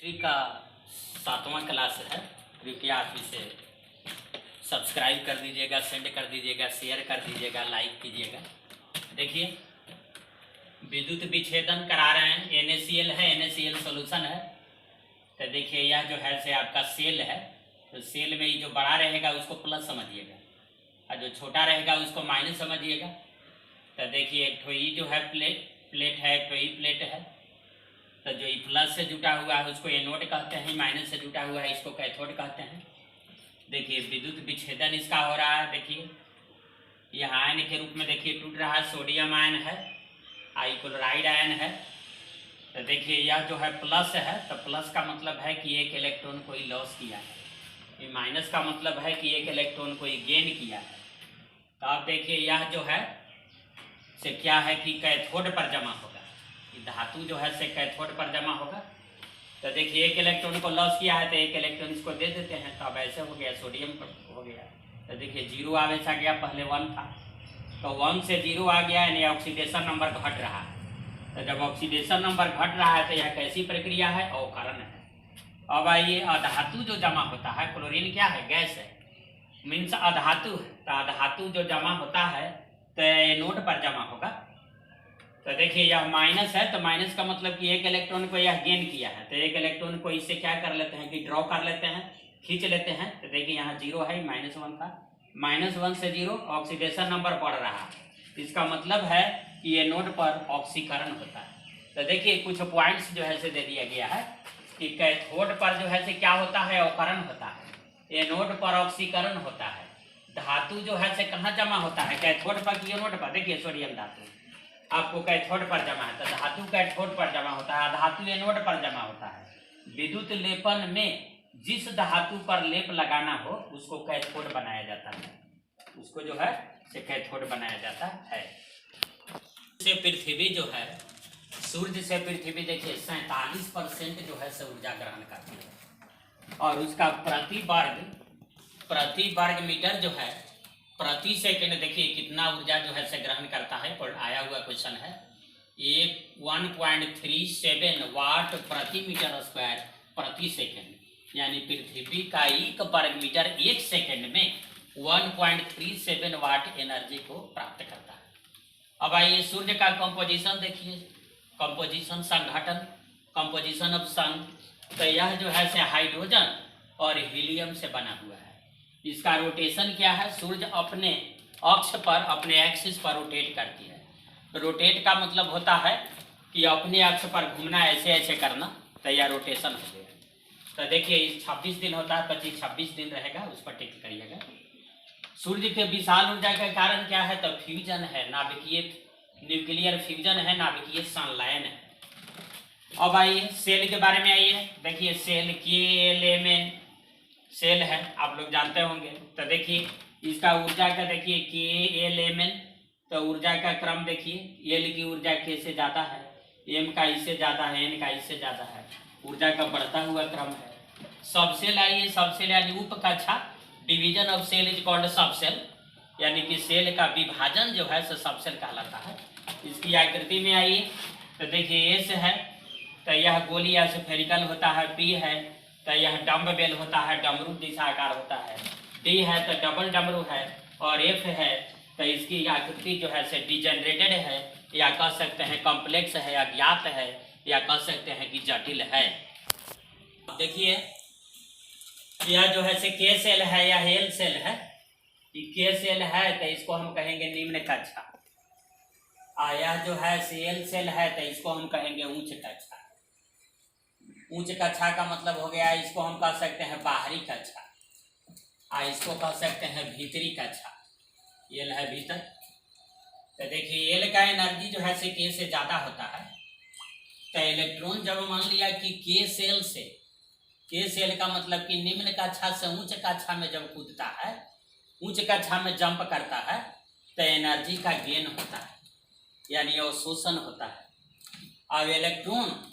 History का 7वां class है। कृपया आप इसे सब्सक्राइब कर दीजिएगा, सेंड कर दीजिएगा, शेयर कर दीजिएगा, लाइक कीजिएगा। देखिए, विद्युत विच्छेदन करा रहे हैं। NaCl है, NaCl सोल्यूशन है। तो देखिए, यह जो है से आपका सेल है, तो सेल में जो बड़ा रहेगा उसको प्लस समझिएगा और जो छोटा रहेगा उसको माइनस समझिएगा। तो देखिए, एक ठो ई जो है प्लेट है, एक ठो ई प्लेट है। तो जो ई प्लस से जुटा हुआ है उसको एनोड कहते हैं, माइनस से जुटा हुआ है इसको कैथोड कहते हैं। देखिए, विद्युत विच्छेदन इसका हो रहा है। देखिए, यह आयन के रूप में देखिए टूट रहा है। सोडियम आयन है, क्लोराइड आयन है। तो देखिए, यह जो है प्लस है, तो प्लस का मतलब है कि एक इलेक्ट्रॉन कोई लॉस किया है। ये माइनस का मतलब है कि एक इलेक्ट्रॉन कोई गेन किया है। तो आप देखिए, यह जो है से क्या है कि कैथोड पर जमा होगा। धातु जो है से कैथोड पर जमा होगा। तो देखिए, एक इलेक्ट्रॉन को लॉस किया है तो एक इलेक्ट्रॉन इसको दे देते हैं। तो अब ऐसे हो गया, सोडियम पर हो गया। तो देखिए, 0 आवेश आ गया, पहले 1 था, तो 1 से 0 आ गया, यानी ऑक्सीडेशन नंबर घट रहा है। तो जब ऑक्सीडेशन नंबर घट रहा है तो यह कैसी प्रक्रिया है? अवकरण है। अब आइए, अधातु जो जमा होता है, क्लोरीन क्या है? गैस है, मीन्स अधातु है। तो अधातु जो जमा होता है तो एनोड पर जमा होगा। तो देखिए, यह माइनस है, तो माइनस का मतलब कि एक इलेक्ट्रॉन को यह गेन किया है। तो एक इलेक्ट्रॉन को इससे क्या कर लेते हैं कि ड्रॉ कर लेते हैं, खींच लेते हैं। तो देखिए, यहाँ 0 है, -1 था, -1 से 0, ऑक्सीडेशन नंबर बढ़ रहा है। इसका मतलब है कि एनोड पर ऑक्सीकरण होता है। तो देखिए, कुछ पॉइंट्स जो है से दे दिया गया है कि कैथोड पर जो है से क्या होता है? अवकरण होता है। एनोड पर ऑक्सीकरण होता है। धातु जो है से कहाँ जमा होता है? कैथोड पर कि एनोड पर? देखिए, सोडियम धातु आपको कैथोड पर जमा है, तो धातु कैथोड पर जमा होता है, धातु एनोड पर जमा होता है। विद्युत लेपन में जिस धातु पर लेप लगाना हो उसको कैथोड बनाया जाता है, उसको जो है से कैथोड बनाया जाता है। से पृथ्वी जो है, सूर्य से पृथ्वी देखिए 47% जो है से ऊर्जा ग्रहण करती है। और उसका प्रति वर्ग मीटर जो है प्रति सेकंड देखिए कितना ऊर्जा जो है से ग्रहण करता है। और आया हुआ क्वेश्चन है, 1.37 वाट प्रति मीटर स्क्वायर प्रति सेकंड, यानी पृथ्वी का 1 वर्ग मीटर 1 सेकंड में 1.37 वाट एनर्जी को प्राप्त करता है। अब आइए, सूर्य का कंपोजिशन देखिए, कंपोजिशन संघटन, कंपोजिशन ऑफ सन। तो यह जो है से हाइड्रोजन और हीलियम से बना हुआ है। इसका रोटेशन क्या है? सूर्य अपने अक्ष पर, अपने एक्सिस पर रोटेट करती है। रोटेट का मतलब होता है कि अपने अक्ष पर घूमना, ऐसे ऐसे करना, तो यह रोटेशन हो गया। तो देखिए, 26 दिन होता है, 25-26 दिन रहेगा, उस पर टिक करिएगा। सूर्य के विशाल ऊर्जा का कारण क्या है? तो फ्यूजन है, नाभिकीय न्यूक्लियर फ्यूजन है, नाभिकीय संलयन है। अब आइए, सेल के बारे में आइए। देखिए, सेल KLMN सेल है, आप लोग जानते होंगे। तो देखिए, इसका ऊर्जा का देखिए KLMN, तो ऊर्जा का क्रम देखिए, L की ऊर्जा K से ज़्यादा है, M का इससे ज़्यादा है, N का इससे ज़्यादा है। ऊर्जा का बढ़ता हुआ क्रम है। सबसेल आइए, सबसेल यानी उपकक्षा, division of cell is called subcell, यानी कि सेल का विभाजन जो है सो सबसेल कहलाता है। इसकी आकृति में आइए, तो देखिए S है, तो यह गोली या स्फेरिकल होता है। P है, तो यह डम्ब बेल होता है, डमरू जैसा आकार होता है। D है तो डबल डमरू है, और F है तो इसकी आकृति जो है से डिजेनरेटेड है, या कह सकते हैं कॉम्प्लेक्स है, अज्ञात है, या कह सकते हैं कि जटिल है। देखिए, यह जो है से K सेल है या L सेल है। K सेल है तो इसको हम कहेंगे निम्न कक्षा, और यह जो है से L सेल है तो इसको हम कहेंगे उच्च कक्षा। उच्च कक्षा का मतलब हो गया, इसको हम कह सकते हैं बाहरी कक्षा, और इसको कह सकते हैं भीतरी कक्षा। L है भीतर। तो देखिए, L का एनर्जी जो है से K से ज़्यादा होता है। तो इलेक्ट्रॉन जब मान लिया कि K सेल का मतलब कि निम्न कक्षा से उच्च कक्षा में जब कूदता है, उच्च कक्षा में जंप करता है, तो एनर्जी का गेन होता है, यानी अवशोषण होता है। अब इलेक्ट्रॉन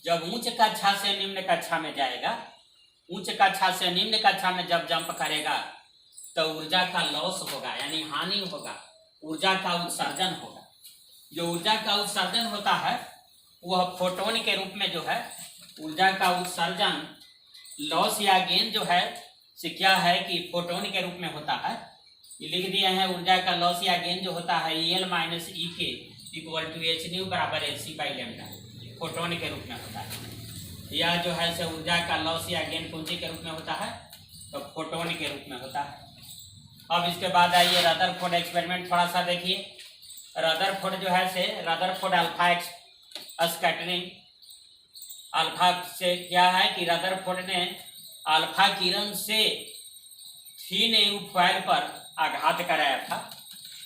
जब उच्च कक्षा से निम्न कक्षा में जाएगा, उच्च कक्षा से निम्न कक्षा में जब जंप करेगा, तो ऊर्जा का लॉस होगा, यानी हानि होगा, ऊर्जा का उत्सर्जन होगा। जो ऊर्जा का उत्सर्जन होता है वह फोटोन के रूप में जो है ऊर्जा का उत्सर्जन लॉस या गेन जो है से क्या है कि फोटोन के रूप में होता है। ये लिख दिए हैं ऊर्जा का लॉस या गेन जो होता है EL minus EK equal to hν बराबर hc बाई लैम्डा, फोटोन के रूप में होता है। यह जो है से ऊर्जा का लॉस या गेन पूंजी के रूप में होता है, तो फोटोन के रूप में होता है। अब इसके बाद आइए रदरफोर्ड एक्सपेरिमेंट थोड़ा सा देखिए। रदरफोर्ड जो है से रदरफोर्ड अल्फा स्कैटरिंग, अल्फा से क्या है कि रदरफोर्ड ने अल्फा किरण से थीन एयू फॉयल पर आघात कराया था।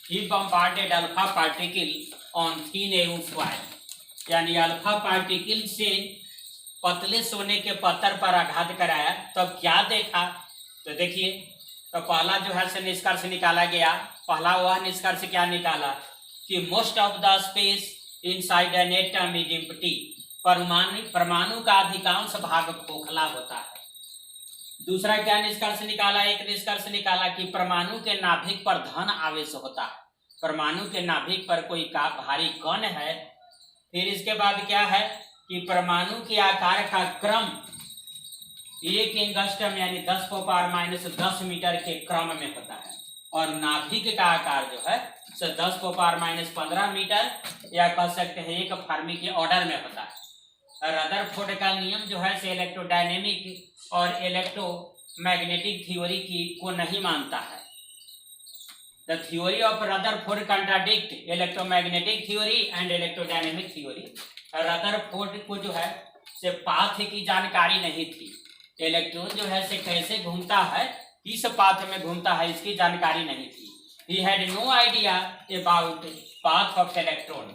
He bombarded alpha particle on thin AU foil, यानी अल्फा पार्टिकल से पतले सोने के पत्थर पर आघात कराया। तो क्या देखा, तो देखिए, तो पहला जो है से निष्कर्ष निकाला गया। पहला वह निष्कर्ष क्या निकाला कि most of the space inside an atom is empty, परमाणु का अधिकांश भाग खोखला होता है। दूसरा क्या निष्कर्ष निकाला, एक निष्कर्ष निकाला कि परमाणु के नाभिक पर धन आवेश होता है, परमाणु के नाभिक पर कोई का भारी कण है। फिर इसके बाद क्या है कि परमाणु के आकार का क्रम 1 एंगस्ट्रम यानी 10⁻⁻10 मीटर के क्रम में होता है, और नाभिक का आकार जो है 10⁻⁻15 मीटर या कह सकते हैं 1 फर्मी के ऑर्डर में होता है। रदरफोर्ड का नियम जो है से इलेक्ट्रोडायनेमिक और इलेक्ट्रोमैग्नेटिक थ्योरी को नहीं मानता है। The theory of Rutherford contradict electromagnetic theory and electrodynamic theory. Rutherford को जो है से पाथ की जानकारी नहीं थी, इलेक्ट्रॉन जो है से कैसे घूमता है, किस पाथ में घूमता है, इसकी जानकारी नहीं थी। He had no idea about path of electron।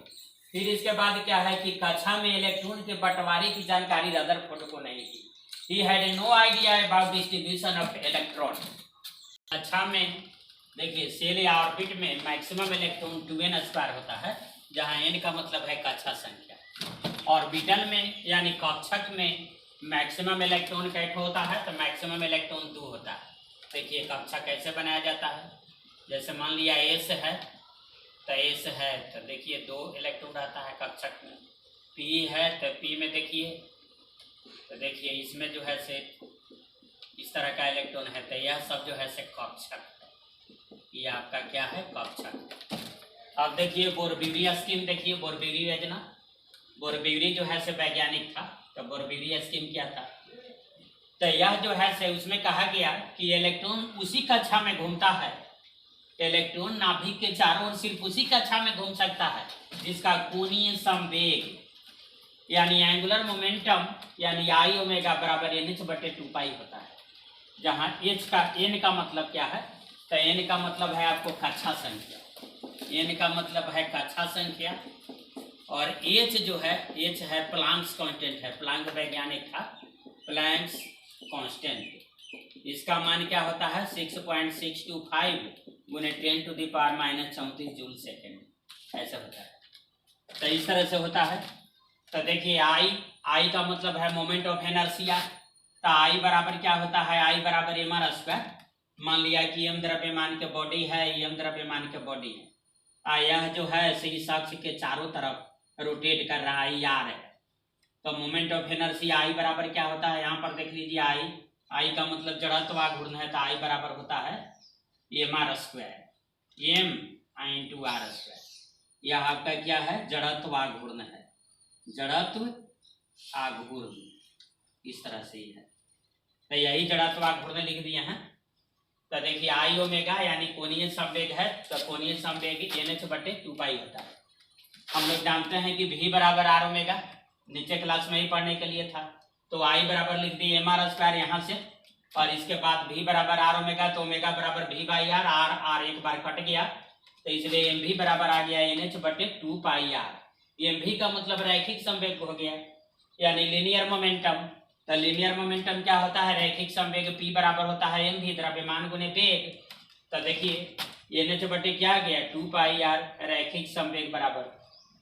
फिर इसके बाद क्या है कि कक्षा में इलेक्ट्रॉन के बंटवारे की जानकारी रदरफोर्ड को नहीं थी। He had no idea about distribution of electron। कक्षा में देखिए सेल या ऑर्बिट में मैक्सिमम इलेक्ट्रॉन 2n² होता है, जहां n का मतलब है कक्षा संख्या। ऑर्बिटल में यानी कक्षक में मैक्सिमम इलेक्ट्रॉन कैट होता है, तो मैक्सिमम इलेक्ट्रॉन 2 होता है। देखिए कक्षा कैसे बनाया जाता है, जैसे मान लिया S है, तो S है तो देखिए 2 इलेक्ट्रॉन रहता है कक्षक में। P है तो P में देखिए, तो देखिए इसमें जो है से इस तरह का इलेक्ट्रॉन है, तो यह सब जो है से कक्षक है, ये आपका क्या है कक्षक। अब देखिए बोरब्यूरी स्कीम, देखिए बोरब्यूरी योजना, बोरब्यूरी जो है से वैज्ञानिक था, तो बोरब्यूरी स्कीम क्या था, तो यह जो है से उसमें कहा गया कि इलेक्ट्रॉन उसी कक्षा में घूमता है, इलेक्ट्रॉन नाभिक के चारों ओर सिर्फ उसी कक्षा में घूम सकता है जिसका कोणीय संवेग यानी एंगुलर मोमेंटम यानी I ओमेगा बराबर NH/2π होता है, जहां H का N का मतलब क्या है, तो N का मतलब है आपको कक्षा संख्या, N का मतलब है कक्षा संख्या, और H जो है H है प्लांक्स कांस्टेंट है, प्लांक वैज्ञानिक था, प्लांक्स कांस्टेंट, इसका मान क्या होता है 6.625 गुने 10⁻⁻34 जूल सेकेंड, ऐसा होता है। तो इस तरह से होता है। तो देखिए I का मतलब है मोमेंट ऑफ इनर्शिया, तो I बराबर क्या होता है, I बराबर mr²। मान लिया कि m द्रव्यमान के बॉडी है, m द्रव्यमान के बॉडी है, यह जो है इस अक्ष के चारों तरफ रोटेट कर रहा है, r है, तो मोमेंट ऑफ इनर्शिया I बराबर क्या होता है, यहाँ पर देख लीजिए I का मतलब जड़त्व घूर्ण है, तो I बराबर होता है mr², m × r²। यह आपका क्या है जड़त्व घूर्ण है, जड़त्व आघूर्ण, इस तरह से ही है, तो यही जड़त्व घूर्ण लिख दिए हैं। तो देखिए I ओमेगा यानी कोणीय संवेग है, तो कोणीय संवेग NH/2π होता है। हम लोग जानते हैं कि V बराबर R ओमेगा, नीचे क्लास में ही पढ़ने के लिए था, तो I बराबर लिख दिए mr² यहाँ से, और इसके बाद V बराबर R ओमेगा, तो ओमेगा बराबर V/R, R एक बार कट गया, तो इसलिए MV बराबर आ गया NH/2πr। MV का मतलब रैखिक संवेग हो गया, यानी लीनियर मोमेंटम। तो लीनियर मोमेंटम क्या होता है, रैखिक संवेग P बराबर होता है MV द्रव्यमान गुने वेग। तो देखिए NH/ क्या गया 2πr रैखिक संवेग बराबर,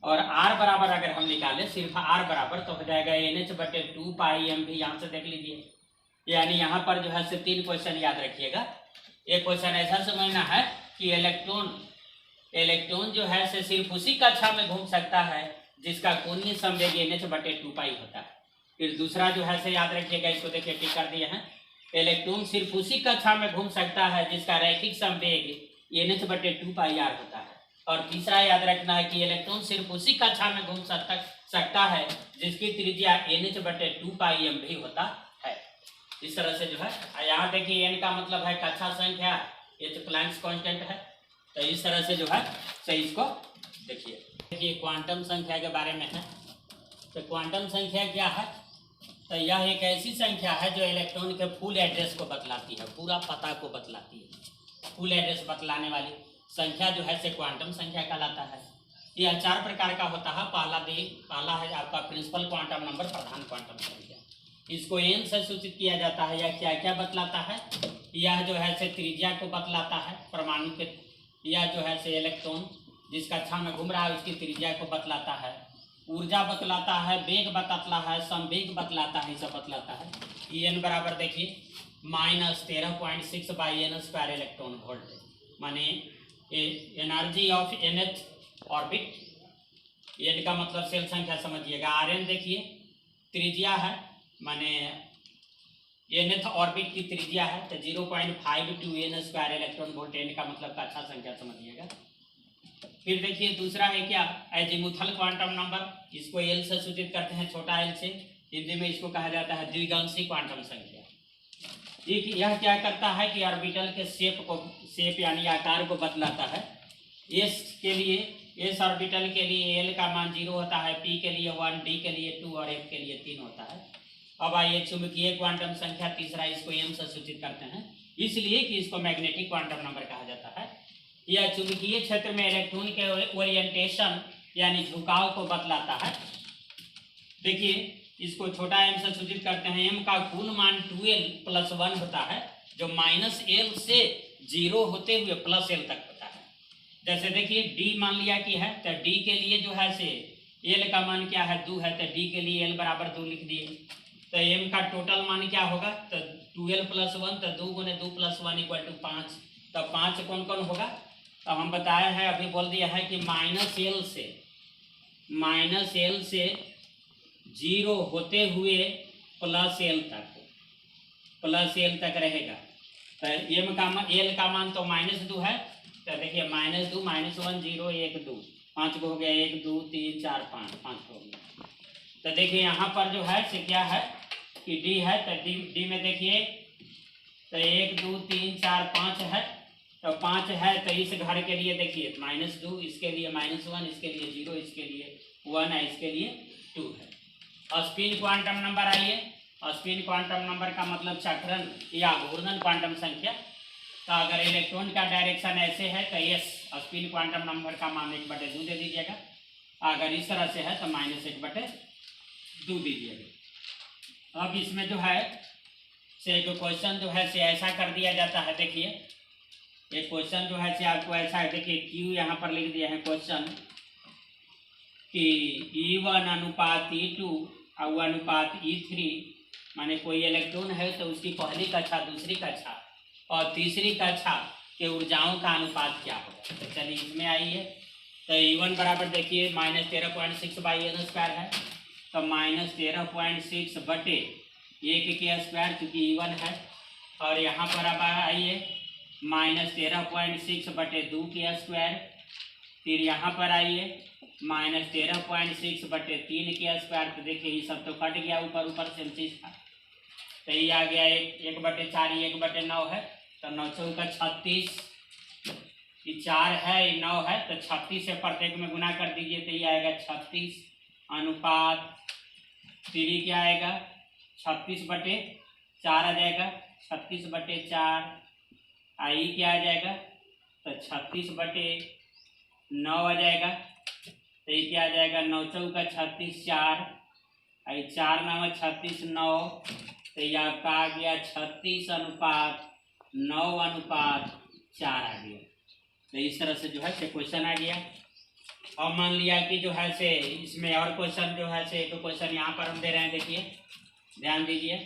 और R बराबर अगर हम निकाले सिर्फ R बराबर तो हो जाएगा NH/2πmv, यहाँ से देख लीजिए। यानी यहाँ पर जो है से 3 क्वेश्चन याद रखिएगा। एक क्वेश्चन ऐसा समझना है कि इलेक्ट्रॉन जो है से सिर्फ उसी कक्षा में घूम सकता है जिसका कोणीय संवेग NH/2π होता है, फिर दूसरा जो है से याद रखिएगा, इसको देखिए टिक कर दिए हैं, इलेक्ट्रॉन सिर्फ उसी कक्षा में घूम सकता है जिसका रैखिक संवेग NH/2 πr होता है। और तीसरा याद रखना है कि इलेक्ट्रॉन सिर्फ उसी कक्षा में घूम सकता है जिसकी त्रिज्या NH/2 πm भी होता है। इस तरह से जो है यहाँ देखिए n का मतलब है कक्षा संख्या, ये तो प्लैंक्स कांस्टेंट है। तो इस तरह से जो है तो इसको देखिए क्वांटम संख्या के बारे में है। तो क्वांटम संख्या क्या है? तो यह एक ऐसी संख्या है जो इलेक्ट्रॉन के फुल एड्रेस को बतलाती है, पूरा पता को बतलाती है। फुल एड्रेस बतलाने वाली संख्या जो है से क्वांटम संख्या कहलाता है। यह 4 प्रकार का होता है। पहला है आपका प्रिंसिपल क्वांटम नंबर, प्रधान क्वांटम संख्या। इसको n से सूचित किया जाता है। यह क्या क्या बतलाता है? यह जो है से त्रिज्या को बतलाता है परमाणु के, यह जो है से इलेक्ट्रॉन जिस कक्षा में घूम रहा है उसकी त्रिज्या को बतलाता है, ऊर्जा बतलाता है, वेग बतलाता है, संवेग बतलाता है, सब बतलाता है। En बराबर देखिए -13.6 n² इलेक्ट्रॉन वोल्ट, माने energy of nth orbit. n का मतलब सेल संख्या समझिएगा। Rn देखिए त्रिज्या है, माने nth ऑर्बिट की त्रिज्या है, तो 0.52 n² इलेक्ट्रॉन वोल्ट। n का मतलब का अच्छा संख्या समझिएगा। फिर देखिए दूसरा है क्या, एजीमुथल क्वांटम नंबर, इसको L से सूचित करते हैं, छोटा L से। हिंदी में इसको कहा जाता है द्विगांशी क्वांटम संख्या। यह क्या करता है कि ऑर्बिटल के शेप यानी आकार को बतलाता है। एस ऑर्बिटल के लिए L का मान 0 होता है, P के लिए 1, D के लिए 2 और F के लिए 3 होता है। अब आइए चुंबकीय क्वांटम संख्या तीसरा, इसको M से सूचित करते हैं, इसलिए कि इसको मैग्नेटिक क्वांटम नंबर कहा जाता है। यह चुंबकीय क्षेत्र में इलेक्ट्रॉन के ओरिएंटेशन यानी झुकाव को बतलाता है। देखिए इसको छोटा m से सूचित करते हैं। m का कुल मान 2l + 1 होता है, जो -l से 0 होते हुए +l तक होता है। जैसे देखिए d मान लिया कि है, तो d के लिए जो है से l का मान क्या है, 2 है, तो d के लिए l बराबर 2 लिख दिए। तो m का टोटल मान क्या होगा, तो 2l + 1, तो 2 × 2 + 1 = 5। तो 5 कौन कौन होगा, तो हम बताया है, अभी बोल दिया है कि -l से 0 होते हुए +l तक रहेगा। तो l का मान तो -2 है, तो देखिए -2 -1 0 1 2 5 को हो गया, 1 2 3 4 5 5 हो गया। तो देखिए यहाँ पर जो है से क्या है कि d है, तो d में देखिए तो 1 2 3 4 5 है, तो 5 है, तो इस घर के लिए देखिए -2, इसके लिए -1, इसके लिए 0, इसके लिए 1 है, इसके लिए 2 है। स्पिन क्वांटम नंबर आइए। स्पिन क्वांटम नंबर का मतलब चक्रण या घूर्णन क्वांटम संख्या। तो अगर इलेक्ट्रॉन का डायरेक्शन ऐसे है तो यस, स्पिन क्वांटम नंबर का मान 1/2 दे दीजिएगा। अगर इस तरह से है तो -1/2 दीजिएगा। अब इसमें जो है से एक क्वेश्चन जो है से ऐसा कर दिया जाता है। देखिए एक क्वेश्चन जो है से आपको ऐसा देखिए क्यू यहाँ पर लिख दिया है क्वेश्चन कि E1 अनुपात E2 और अनुपात E3, माने कोई इलेक्ट्रॉन है तो उसकी पहली कक्षा, दूसरी कक्षा और तीसरी कक्षा के ऊर्जाओं का अनुपात क्या होगा। तो चलिए इसमें आइए। तो E1 बराबर देखिए -13.6 n² है, तो -13.6 बटे 1 के स्क्वायर, चूँकि E1 है। और यहाँ पर अब आइए -13.6 बटे 2 के स्क्वायर, फिर यहाँ पर आइए -13.6 बटे 3 के स्क्वायर। तो देखिए ये सब तो कट गया, ऊपर से चीज था, तो ये आ गया 1/4, 1/9 है, तो 9 चौका 36, ये 4 है, ये 9 है, तो 36 से प्रत्येक में गुना कर दीजिए, तो ये आएगा 36 अनुपात 3 क्या आएगा 36/4 आ जाएगा, 36/4 आई क्या आ जाएगा, तो 36/9 आ जाएगा। तो ये क्या आ जाएगा 9 चौका 36 4, 4 9 36 9, तो ये आपका आ गया 36 अनुपात 9 अनुपात 4 आ गया। तो इस तरह से जो है से क्वेश्चन आ गया। और मान लिया कि जो है से इसमें और क्वेश्चन जो है से, तो क्वेश्चन यहाँ पर हम दे रहे हैं, देखिए ध्यान दीजिए।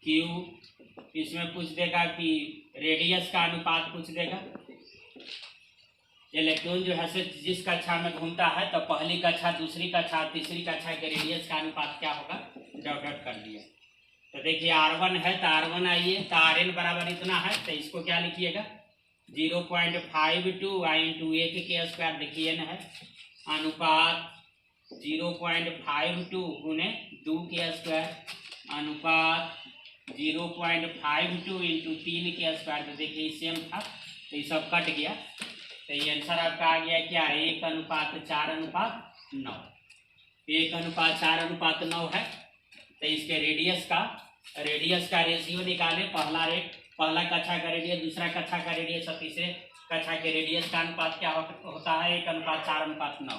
क्यू इसमें पूछ देगा कि रेडियस का अनुपात पूछ देगा। इलेक्ट्रॉन जो है से जिस कक्षा में घूमता है तो पहली कक्षा, दूसरी कक्षा, तीसरी कक्षा के रेडियस का अनुपात क्या होगा, डॉट डॉट कर दिया। तो देखिए R1 है तो R1 आइए तो Rn बराबर इतना है तो इसको क्या लिखिएगा 0.52 इंटू 1 के स्क्वायर, देखिए न है अनुपात 0.52 गुने 2 के स्क्वायर अनुपात 0.52 इंटू 3 के स्क्वायर। तो देखिए सेम था तो ये सब कट गया तो ये आंसर आपका आ गया क्या 1:4:9। 1:4:9 है तो इसके रेडियस का रेशियो निकाले। पहला कक्षा का रेडियस, दूसरा कक्षा का रेडियस और तीसरे कक्षा के रेडियस का अनुपात क्या होता है 1:4:9।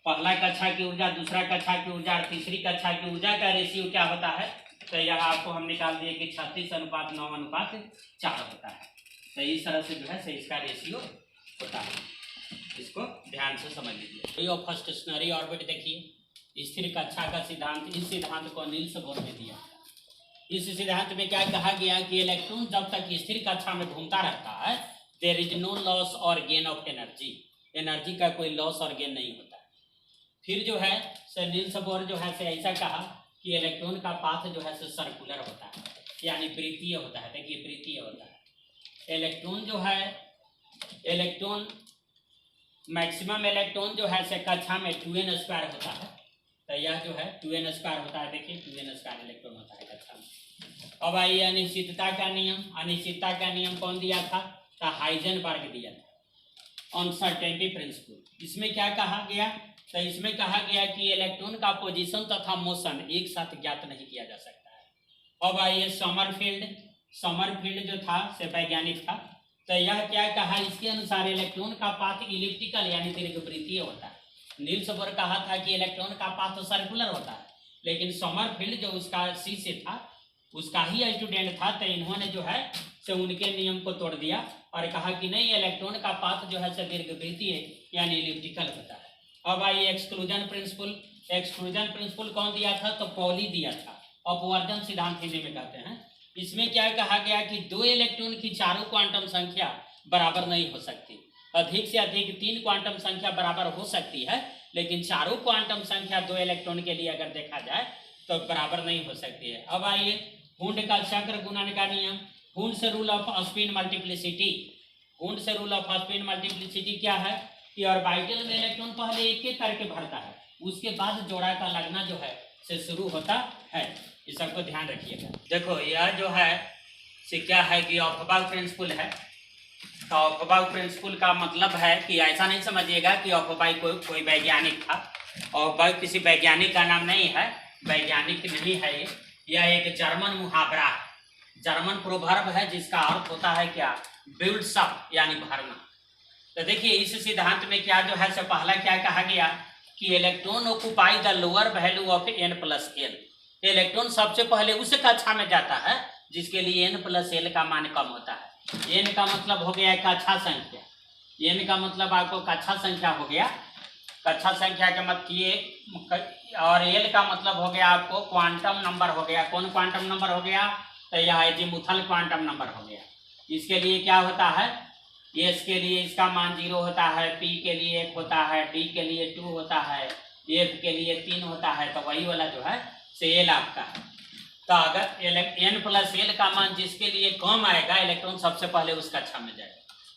पहला कक्षा की ऊर्जा, दूसरा कक्षा की ऊर्जा और तीसरी कक्षा की ऊर्जा का रेशियो क्या होता है तो यहाँ आपको हम निकाल दिए कि 36:9:4 होता है। तो इस तरह से जो है इसका रेशियो होता है, इसको ध्यान से समझ लीजिए। ऑफ स्टेशनरी ऑर्बिट देखिए स्थिर कक्षा का सिद्धांत, इस सिद्धांत को नील्स बोर ने दिया। इस सिद्धांत में क्या कहा गया कि इलेक्ट्रॉन जब तक स्थिर कक्षा में घूमता रहता है देयर इज नो लॉस और गेन ऑफ एनर्जी, एनर्जी का कोई लॉस और गेन नहीं होता। फिर जो है नील्स बोर जो है ऐसा कहा कि इलेक्ट्रॉन का पाथ जो है सर्कुलर होता है, यानी वृत्तीय होता है। देखिए वृत्तीय होता है। इलेक्ट्रॉन मैक्सिमम इलेक्ट्रॉन जो है कक्षा में 2n² होता है तो यह जो है 2n² होता है। देखिए 2n² इलेक्ट्रॉन होता है कक्षा में। अब आइए अनिश्चितता का नियम। अनिश्चितता का नियम कौन दिया था तो हाइजेनबर्ग दिया था, अनसर्टेनिटी प्रिंसिपल। इसमें क्या कहा गया तो इसमें कहा गया कि इलेक्ट्रॉन का पोजीशन तथा मोशन एक साथ ज्ञात नहीं किया जा सकता है। अब आइए समरफील्ड जो था से वैज्ञानिक था तो यह क्या कहा, इसके अनुसार इलेक्ट्रॉन का पाथ इलिप्टिकल यानी दीर्घवृत्तीय होता है। नील्स बोर कहा था कि इलेक्ट्रॉन का पाथ सर्कुलर होता है, लेकिन समरफील्ड जो उसका सी से था उसका ही स्टूडेंट था तो इन्होंने जो है उनके नियम को तोड़ दिया और कहा कि नहीं इलेक्ट्रॉन का पाथ जो है दीर्घवृत्तीय यानी इलिप्टिकल होता है। अब आइए एक्सक्लूजन प्रिंसिपल कौन दिया था तो पॉली दिया था, अपवर्जन सिद्धांत हिंदी में कहते हैं। इसमें क्या कहा गया कि 2 इलेक्ट्रॉन की चारों क्वांटम संख्या बराबर नहीं हो सकती, अधिक से अधिक 3 क्वांटम संख्या बराबर हो सकती है, लेकिन चारों क्वांटम संख्या 2 इलेक्ट्रॉन के लिए अगर देखा जाए तो बराबर नहीं हो सकती है। अब आइए हुंड का चक्र गुणन का नियम, Hund's rule off spin multiplicity क्या है कि ऑर्बिटल में इलेक्ट्रॉन पहले एक करके भरता है, उसके बाद जोड़ा का लगना जो है से शुरू होता है। इस सबको ध्यान रखिएगा। देखो यह जो है से क्या है कि ऑफबाउ प्रिंसिपल है। तो ऑफबाउ प्रिंसिपल का मतलब है कि ऐसा नहीं समझिएगा कि ऑफबाउ कोई वैज्ञानिक था। ऑफबाउ किसी वैज्ञानिक का नाम नहीं है, वैज्ञानिक नहीं है यह एक जर्मन मुहावरा है, जर्मन प्रोवर्ब है जिसका अर्थ होता है क्या बिल्ड्स अप यानी भरना। तो देखिए इस सिद्धांत में क्या जो है पहला क्या कहा गया कि electron occupy the lower value of n+l। Electron सबसे पहले उस कक्षा में जाता है जिसके लिए n+l का मान कम होता है। n का मतलब हो गया कक्षा संख्या, n का मतलब आपको कक्षा संख्या हो गया, कक्षा संख्या के मतलब, और l का मतलब हो गया आपको क्वांटम नंबर हो गया। कौन क्वांटम नंबर हो गया तो यह अजीमुथल क्वांटम नंबर हो गया। इसके लिए क्या होता है, s के लिए इसका मान 0 होता है, p के लिए 1 होता है, d के लिए 2 होता है, f के लिए 3 होता है। तो वही वाला जो है l आपका है। तो अगर n+l का मान जिसके लिए कम आएगा इलेक्ट्रॉन सबसे पहले उस कक्षा में जाएगा।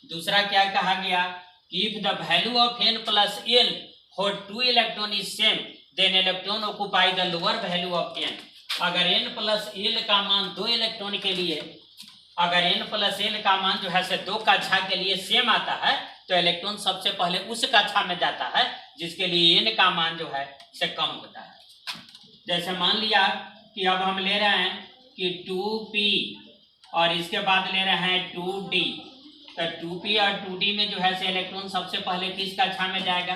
दूसरा क्या कहा गया कि if the value of n+l for 2 electron is same then electron occupy the lower value of n। अगर n+l का मान 2 इलेक्ट्रॉन के लिए, अगर n+l का मान जो है 2 कक्षा के लिए सेम आता है तो इलेक्ट्रॉन सबसे पहले उस कक्षा में जाता है जिसके लिए n का मान जो है से कम होता है। जैसे मान लिया कि अब हम ले रहे हैं कि 2p और इसके बाद ले रहे हैं 2d। तो 2p और 2d में जो है इलेक्ट्रॉन सबसे पहले किस कक्षा में जाएगा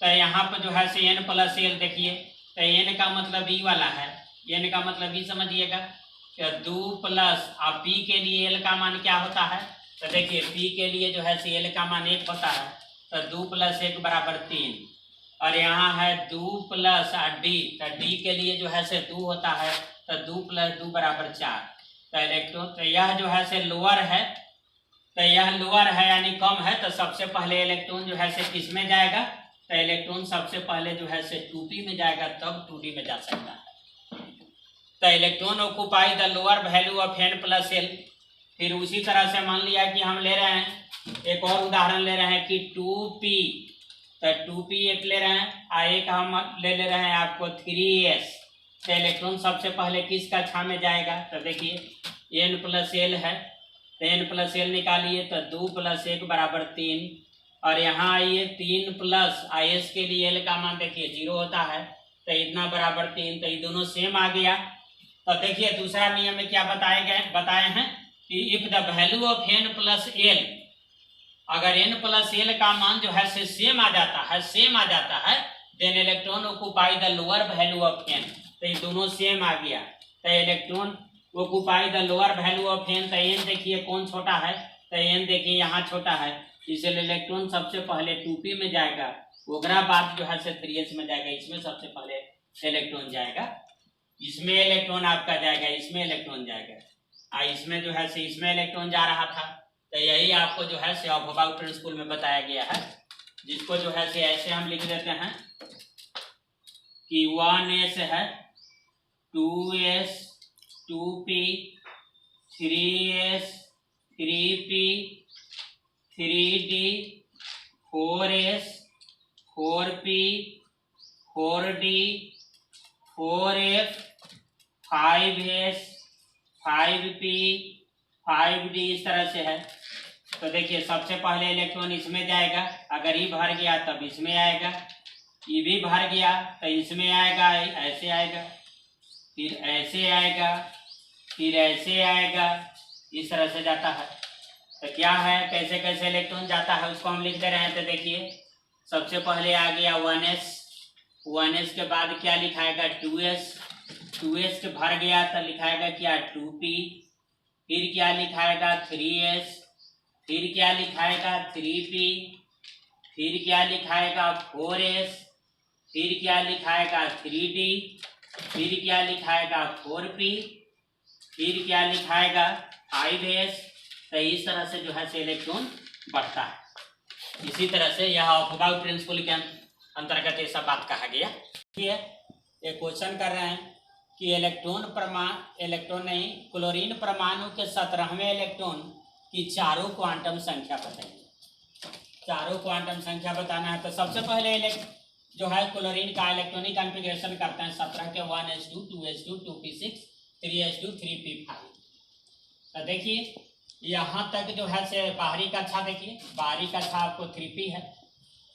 तो यहाँ पर जो है n+l देखिए तो n का मतलब e वाला है, n का मतलब e समझिएगा। 2 प्लस अब p के लिए l का मान क्या होता है तो देखिए p के लिए जो है l का मान 1 होता है तो 2 + 1 = 3, और यहाँ है 2 प्लस d तो d के लिए जो है 2 होता है तो 2 + 2 = 4। तो इलेक्ट्रॉन तो यह जो है लोअर है तो यह लोअर है यानी कम है, तो सबसे पहले इलेक्ट्रॉन जो है से किस में जाएगा, तो इलेक्ट्रॉन सबसे पहले जो है से 2p में जाएगा, तब 2d में जा सकता है। तो electron occupy the lower value of n plus L. फिर उसी तरह से मान लिया कि हम ले रहे हैं एक और उदाहरण ले रहे हैं कि 2p, तो 2p एक ले रहे हैं, एक हम ले रहे हैं आपको 3s। तो इलेक्ट्रॉन सबसे पहले किस कक्षा में जाएगा, तो देखिए n प्लस एल है, तो n प्लस एल निकालिए तो 2 + 1 = 3, और यहाँ आइए 3 प्लस is के लिए l का मान देखिए 0 होता है, तो इतना बराबर 3, तो ये दोनों सेम आ गया। तो देखिए दूसरा नियम में क्या बताए हैं कि if the value of n plus L, अगर n प्लस एल का मान जो है से सेम आ जाता है then electron occupy the lower value of n। तो ये दोनों सेम आ गया, तो electron occupy the lower value of n। तो n देखिए कौन छोटा है, तो n देखिए यहाँ छोटा है, इसलिए इलेक्ट्रॉन सबसे पहले 2p में जाएगा, ओकरा बाद जो है से 3s में जाएगा। इसमें सबसे पहले इलेक्ट्रॉन जाएगा, इसमें इलेक्ट्रॉन आपका जाएगा, इसमें इलेक्ट्रॉन जाएगा, इसमें जो है से इसमें इलेक्ट्रॉन जा रहा था। तो यही आपको जो है से अबाउट प्रिंसिपल में बताया गया है, जिसको जो है से ऐसे हम लिख देते हैं कि 1s है, 2s, 2p, 3s, 3p, 3d, 4s, 4p, 4d, 4f, 5s, 5p, 5d, इस तरह से है। तो देखिए सबसे पहले इलेक्ट्रॉन इसमें जाएगा, अगर ये भर गया तब इसमें आएगा, ये भी भर गया तो इसमें आएगा, ऐसे आएगा, फिर ऐसे आएगा, फिर ऐसे आएगा, इस तरह से जाता है। तो क्या है, कैसे कैसे इलेक्ट्रॉन जाता है उसको हम लिख दे रहे हैं। तो देखिए सबसे पहले आ गया 1s के बाद क्या लिखाएगा 2s के भर गया तो लिखाएगा क्या 2p, फिर क्या लिखाएगा 3s, फिर क्या लिखाएगा 3p, फिर क्या लिखाएगा 4s, फिर क्या लिखाएगा 3d, फिर क्या लिखाएगा 4p, फिर क्या लिखाएगा 5s। तो इस तरह से जो है से इलेक्ट्रॉन बढ़ता है। इसी तरह से यह अबाउट प्रिंसिपल के अंतर्गत ये सब बात कहा गया। ठीक है, ये क्वेश्चन कर रहे हैं कि क्लोरीन परमाणु के 17वें इलेक्ट्रॉन की चारों क्वांटम संख्या बताइए। चारों क्वांटम संख्या बताना है। तो सबसे पहले जो है क्लोरीन का इलेक्ट्रॉनिक कॉन्फ़िगरेशन करते हैं 17 के 1s2, 2s2, 2p6, 3s2, 3p5। तो देखिए यहाँ तक जो है से बाहरी कक्षा, देखिए बाहरी कक्षा आपको 3p है,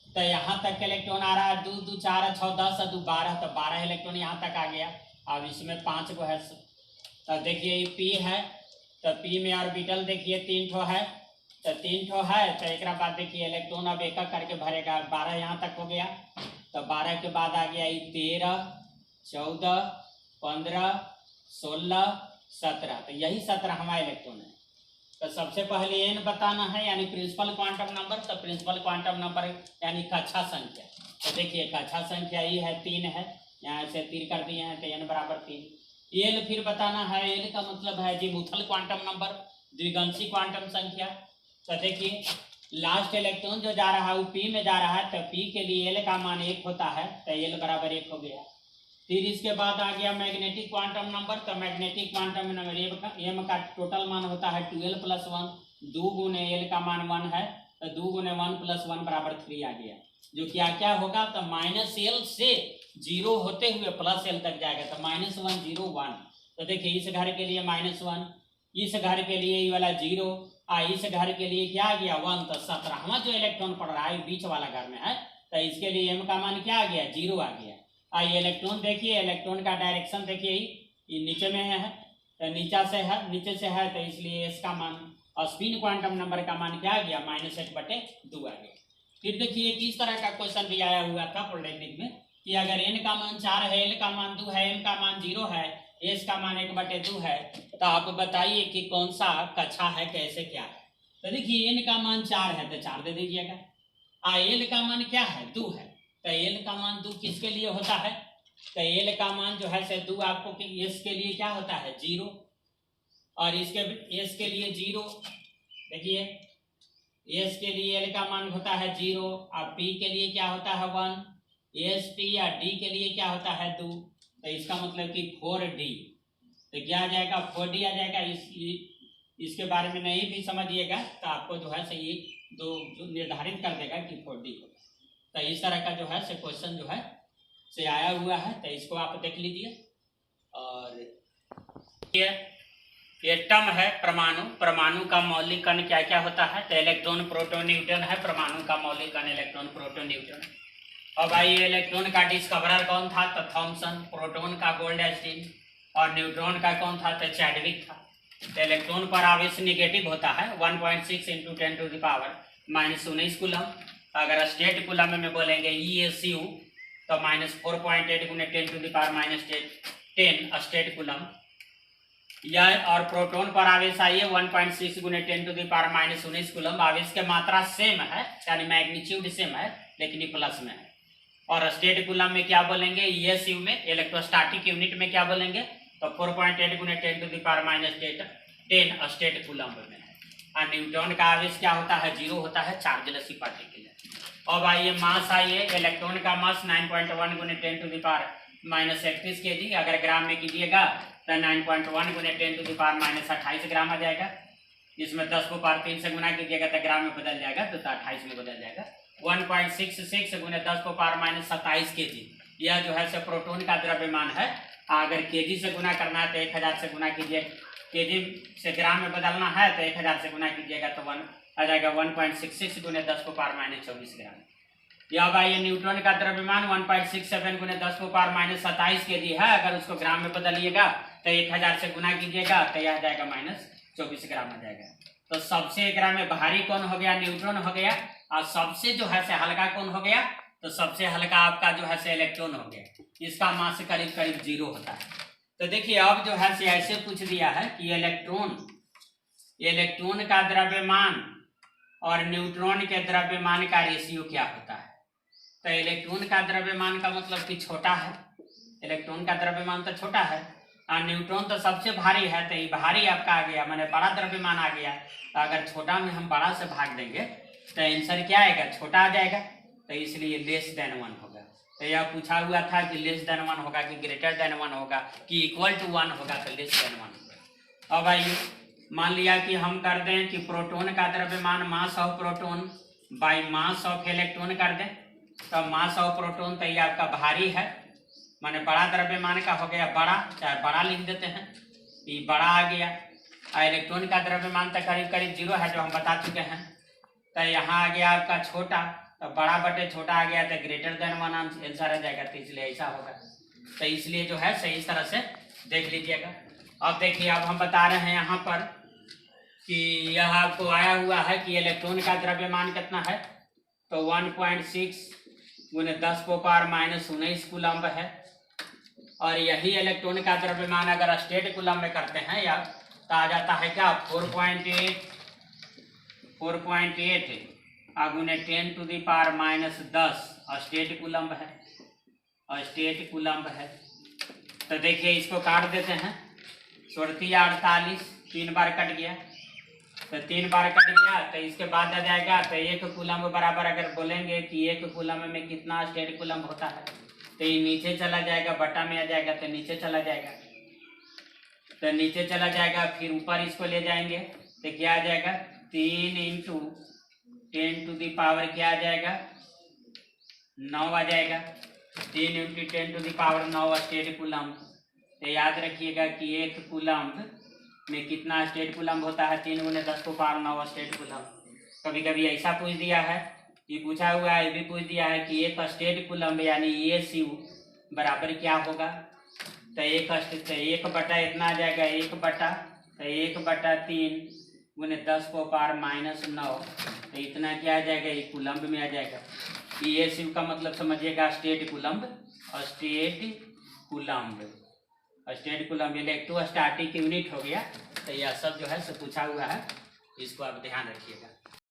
तो यहाँ तक इलेक्ट्रॉन आ रहा है 2 2 4 6 10 2 12, तो 12 इलेक्ट्रॉन यहाँ तक आ गया। अब इसमें 5 को है, तो देखिए ये p है, तो p में ऑर्बिटल देखिए 3 ठो है, तो 3 ठो है, तो एक बाद देखिए इलेक्ट्रॉन अब एक एक करके भरेगा। 12 यहाँ तक हो गया, तो 12 के बाद आ गया 13, 14, 15, 16, 17, तो यही 17वां इलेक्ट्रॉन है। तो सबसे पहले n बताना है यानी प्रिंसिपल क्वांटम नंबर। तो प्रिंसिपल क्वांटम नंबर यानी कक्षा संख्या, तो देखिए कक्षा संख्या ये है 3 है, यहाँ से तीर कर दिए हैं, तो n बराबर 3। एल फिर बताना है, एल का मतलब है जी मुथल क्वांटम नंबर, द्विगंशी क्वांटम संख्या। तो देखिए लास्ट इलेक्ट्रॉन जो जा रहा है वो p में जा रहा है, तो p के लिए एल का मान 1 होता है, तो एल बराबर 1 हो गया। फिर इसके बाद आ गया मैग्नेटिक क्वांटम नंबर। तो मैग्नेटिक क्वांटम नंबर एम का टोटल मान होता है 12 + 1, 2 गुने एल का मान 1 है, तो 2 गुने 1 + 1 = 3 आ गया, जो क्या क्या होगा तो -l से 0 होते हुए +l तक जाएगा, तो -1 0 1। तो देखिए इस घर के लिए -1, इस घर के लिए ये वाला 0, इस घर के लिए क्या आ गया 1। तो 17वां जो इलेक्ट्रॉन पड़ रहा है बीच वाला घर में है, तो इसके लिए एम का मान क्या आ गया 0 आ गया। ये इलेक्ट्रॉन देखिए, इलेक्ट्रॉन का डायरेक्शन देखिए ये नीचे में है, तो नीचे से है, तो इसलिए इसका मान स्पिन क्वांटम नंबर का मान क्या आ गया -1/2 आ गया। फिर देखिए किस तरह का क्वेश्चन भी आया हुआ था पॉलिटेक्निक में कि अगर n का मान 4 है, l का मान 2 है, m का मान 0 है, s का मान 1/2 है, तो आप बताइए कि कौन सा कक्षा है, कैसे क्या है। तो देखिए n का मान 4 है तो 4 दे दीजिएगा, l का मान क्या है 2 है, तो एल का मान 2 किसके लिए होता है, तो एल का मान जो है से 2 आपको एस के लिए क्या होता है 0, और इसके एस के लिए 0, देखिए एस के लिए एल का मान होता है 0, अब पी के लिए क्या होता है 1, एस टी या डी के लिए क्या होता है 2, तो इसका मतलब कि 4D। तो क्या आ जाएगा 4D आ जाएगा। इसके बारे में नहीं भी समझिएगा तो आपको जो है सही जो निर्धारित कर देगा कि 4D होगा। तो इस तरह का जो है से क्वेश्चन जो है से आया हुआ है, तो इसको आप देख लीजिए। और ये टर्म है परमाणु। परमाणु का मौलिक कण क्या क्या होता है, तो इलेक्ट्रॉन प्रोटॉन न्यूट्रॉन है परमाणु का मौलिक कण, इलेक्ट्रॉन प्रोटॉन न्यूट्रॉन। और भाई इलेक्ट्रॉन का डिस्कवरर कौन था, तो थॉमसन। प्रोटॉन का गोल्डस्टीन और न्यूट्रॉन का कौन था, तो चैडविक था। तो इलेक्ट्रॉन पर आवेश निगेटिव होता है 1.6 × 10⁻⁻19 कूलम। अगर स्टेट कूलम में बोलेंगे ESU तो -4.8 × 10⁻10 स्टेट कूलम। यह और प्रोटॉन पर आवेश आइए 1.6 × 10⁻19 कूलम। आवेश के मात्रा सेम है यानी मैग्नीट्यूड सेम है, लेकिन ये प्लस में है। और स्टेट कूलम में क्या बोलेंगे, ESU में इलेक्ट्रोस्टैटिक यूनिट में क्या बोलेंगे, तो 4.8 × 10⁻10 स्टेट कूलम में है। और न्यूट्रॉन का आवेश क्या होता है, 0 होता है, चार्जलेस पार्टिकल। अब आइए मास आइए, इलेक्ट्रॉन का मास 9.1 × 10⁻31 kg। अगर ग्राम में कीजिएगा तो 9.1 × 10⁻28 ग्राम आ जाएगा। इसमें 10 को पावर 3 से गुना कीजिएगा तो ग्राम में बदल जाएगा, तो 28 में बदल जाएगा। 1.66 × 10 को पावर -27 kg यह जो है से प्रोटॉन का द्रव्यमान है। अगर kg से गुना करना है तो 1000 से गुना कीजिए, kg से ग्राम में बदलना है तो 1000 से गुना कीजिएगा तो आ जाएगा 1.66 × 10 को पावर -24 ग्राम। या भाई न्यूट्रॉन का द्रव्यमान 1.67 × 10 को पावर -27 kg है। अगर उसको ग्राम में बदलिएगा तो 1000 से गुना कीजिएगा तो यह आ जाएगा -24 ग्राम आ जाएगा। तो सबसे ग्राम में भारी कौन हो गया, न्यूट्रॉन हो गया। और सबसे जो है से हल्का कौन हो गया, तो सबसे हल्का आपका जो है से इलेक्ट्रॉन हो गया। इसका मास करीब करीब 0 होता है। तो देखिए अब जो है से ऐसे पूछ दिया है कि इलेक्ट्रॉन का द्रव्यमान और न्यूट्रॉन के द्रव्यमान का रेशियो क्या होता है। तो इलेक्ट्रॉन का द्रव्यमान का मतलब कि छोटा है, इलेक्ट्रॉन का द्रव्यमान तो छोटा है और न्यूट्रॉन तो सबसे भारी है, तो ये भारी आपका आ गया, मैंने बड़ा द्रव्यमान आ गया। तो अगर छोटा में हम बड़ा से भाग देंगे तो आंसर क्या आएगा, छोटा आ जाएगा। तो इसलिए <1 होगा। तो यह पूछा हुआ था कि <1 होगा कि <1 होगा कि =1 होगा, तो <1 होगा। अब आइए मान लिया कि हम कर दें कि प्रोटॉन का द्रव्यमान mass of proton by mass of electron कर दें। तो मास ऑफ प्रोटॉन तो ये आपका भारी है, माने बड़ा द्रव्यमान का हो गया बड़ा, चाहे बड़ा लिख देते हैं, ये बड़ा आ गया। और इलेक्ट्रॉन का द्रव्यमान तो करीब करीब 0 है जो हम बता चुके हैं। तो यहाँ आ गया आपका छोटा, तो बड़ा बटे छोटा आ गया तो <1 आंसर आ जाएगा। तो इसलिए ऐसा होगा। तो इसलिए जो है सही तरह से देख लीजिएगा। अब देखिए अब हम बता रहे हैं यहाँ पर कि यह आपको आया हुआ है कि इलेक्ट्रॉन का द्रव्यमान कितना है, तो 1.6 × 10 को पावर -19 कूलम्ब है। और यही इलेक्ट्रॉन का द्रव्यमान अगर स्टेट कूलम्ब में करते हैं या तो आ जाता है क्या 4.8 × 10⁻10 स्टेट कूलम्ब है, और स्टेट कूलम्ब है। तो देखिए इसको काट देते हैं, 48 3 बार कट गया, तो 3 बार कट गया। तो इसके बाद आ जाएगा तो 1 कूलम्ब बराबर, अगर बोलेंगे कि 1 कूलम्ब में कितना स्टेट कूलम्ब होता है, तो ये नीचे चला जाएगा, बटा में आ जाएगा तो नीचे चला जाएगा, तो नीचे चला जाएगा। फिर ऊपर इसको ले जाएंगे तो क्या आ जाएगा 3 × 10⁻⁹ क्या आ जाएगा 9 आ जाएगा। 3 × 10⁻⁹ स्टेट कूलम्ब। तो याद रखिएगा कि 1 कूलम्ब में कितना स्टेट कूलम्ब होता है, 3 × 10 को पावर 9 स्टेट कूलम्ब। कभी कभी ऐसा पूछ दिया है, ये पूछा हुआ है, ये भी पूछ दिया है कि 1 स्टेट कूलम्ब यानी ESU बराबर क्या होगा। तो 1 बटा इतना आ जाएगा 1/3 × 10 को पावर -9, तो इतना क्या आ जाएगा, ये कूलम्ब में आ जाएगा। ESU का मतलब समझिएगा state coulomb, state coulomb electrostatic unit हो गया। तो यह सब जो है से पूछा हुआ है, इसको आप ध्यान रखिएगा।